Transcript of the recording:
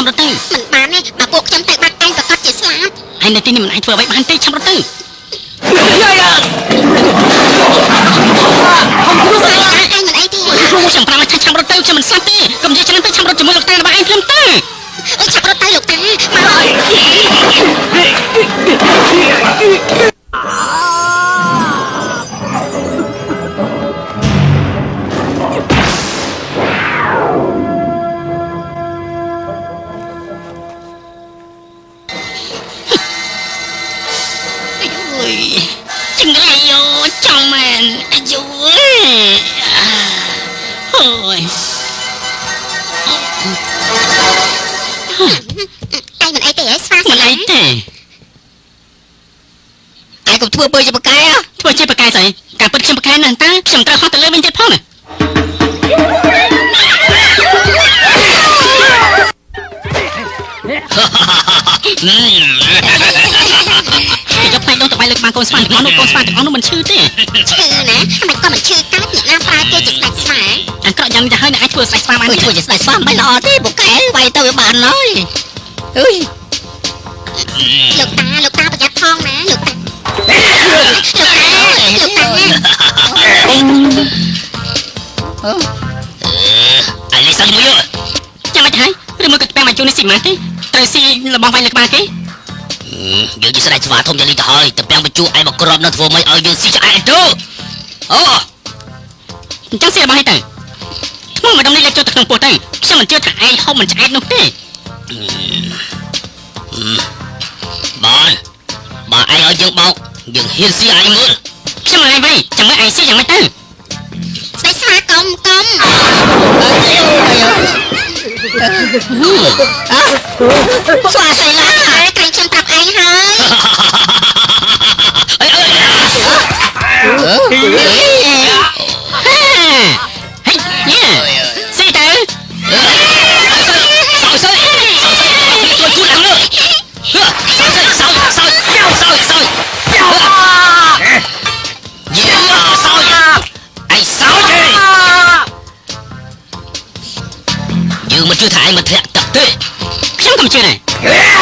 រត់ទៅមិនបានទេបើពួកខ្ញុំទៅបាត់ឯងប្រកាសជាស្លាប់ឯងនៅទីនេះមិនអាចធ្វើអ្វីបានទេឆាប់រត់ទៅឯងមិនអីទេគ្រូចាំប្រាប់ថាឆាប់រត់ទៅខ្ញុំមិនស្លាប់ទេកុំនិយាយច្រើនទៅឆាប់រត់ជាមួយលោកតារបស់ឯងភ្លាមទៅអូឆាប់រត់ទៅលោកតាចង្រៃយោចង់មែនអាយុអូយឯងមិនអីទេស្វាមិនអីទេឯងកុំធ្វើបើជាបកែធ្វើជាបកែស្អីការពិតខ្ញុំបកែណាស់តើខ្ញុំត្រូវហត់ទៅលើវិញទៀតផងណាយកផ្នែកនោះទៅបាយលើកបានកូនស្វាទាំងអស់នោះកូនស្វាទាំងអស់នោះមិនឈឺទេឈឺណាមិនក៏មិនឈឺកើតអ្នកណាប្រើគេជាស្ដេចស្វាអាក្រក់យ៉ាងនេះទៅហើយអ្នកអាចធ្វើស្ដេចស្វាបានធ្វើជាស្ដេចស្វាមិនល្អទេបកែវាយទៅវាបានហើយអើយលោកតាប្រយ័ត្នផងណាលោកតាអានេះសិនមួយចាំមិនហើយឬមកក៏ពេលមកជួននេះស៊ីម៉ាទេត្រូវស៊ីរបស់វាយលើក្បាលគេយើងជាស្ដេចស្វាធំយ៉ាងនេះទៅហើយតែពាំងបញ្ជូឯងមកក្របនៅធ្វើមិនឲ្យយើងស៊ីឆ្អែតទៅអូអញ្ចឹងស៊ីរបស់ឯងទៅថ្មម្ដងនេះលេចចូលទៅក្នុងពោះទៅខ្ញុំមិនជឿថាឯងហូបមិនឆ្អែតនោះទេបានបើឯងឲ្យយើងបោកយើងហ៊ានស៊ីឯងមើលខ្ញុំឲ្យវិញចាំមើលឯងស៊ីយ៉ាងម៉េចទៅស្ដេចស្វាកុំស្វាស្អីឡាតែខ្ញុំប្រាប់ឯងហើយស៊ីទៅយើងមិនជឿថាឯងមិនធ្លាក់ទឹកទេខ្ញុំក៏មិនជឿដែរ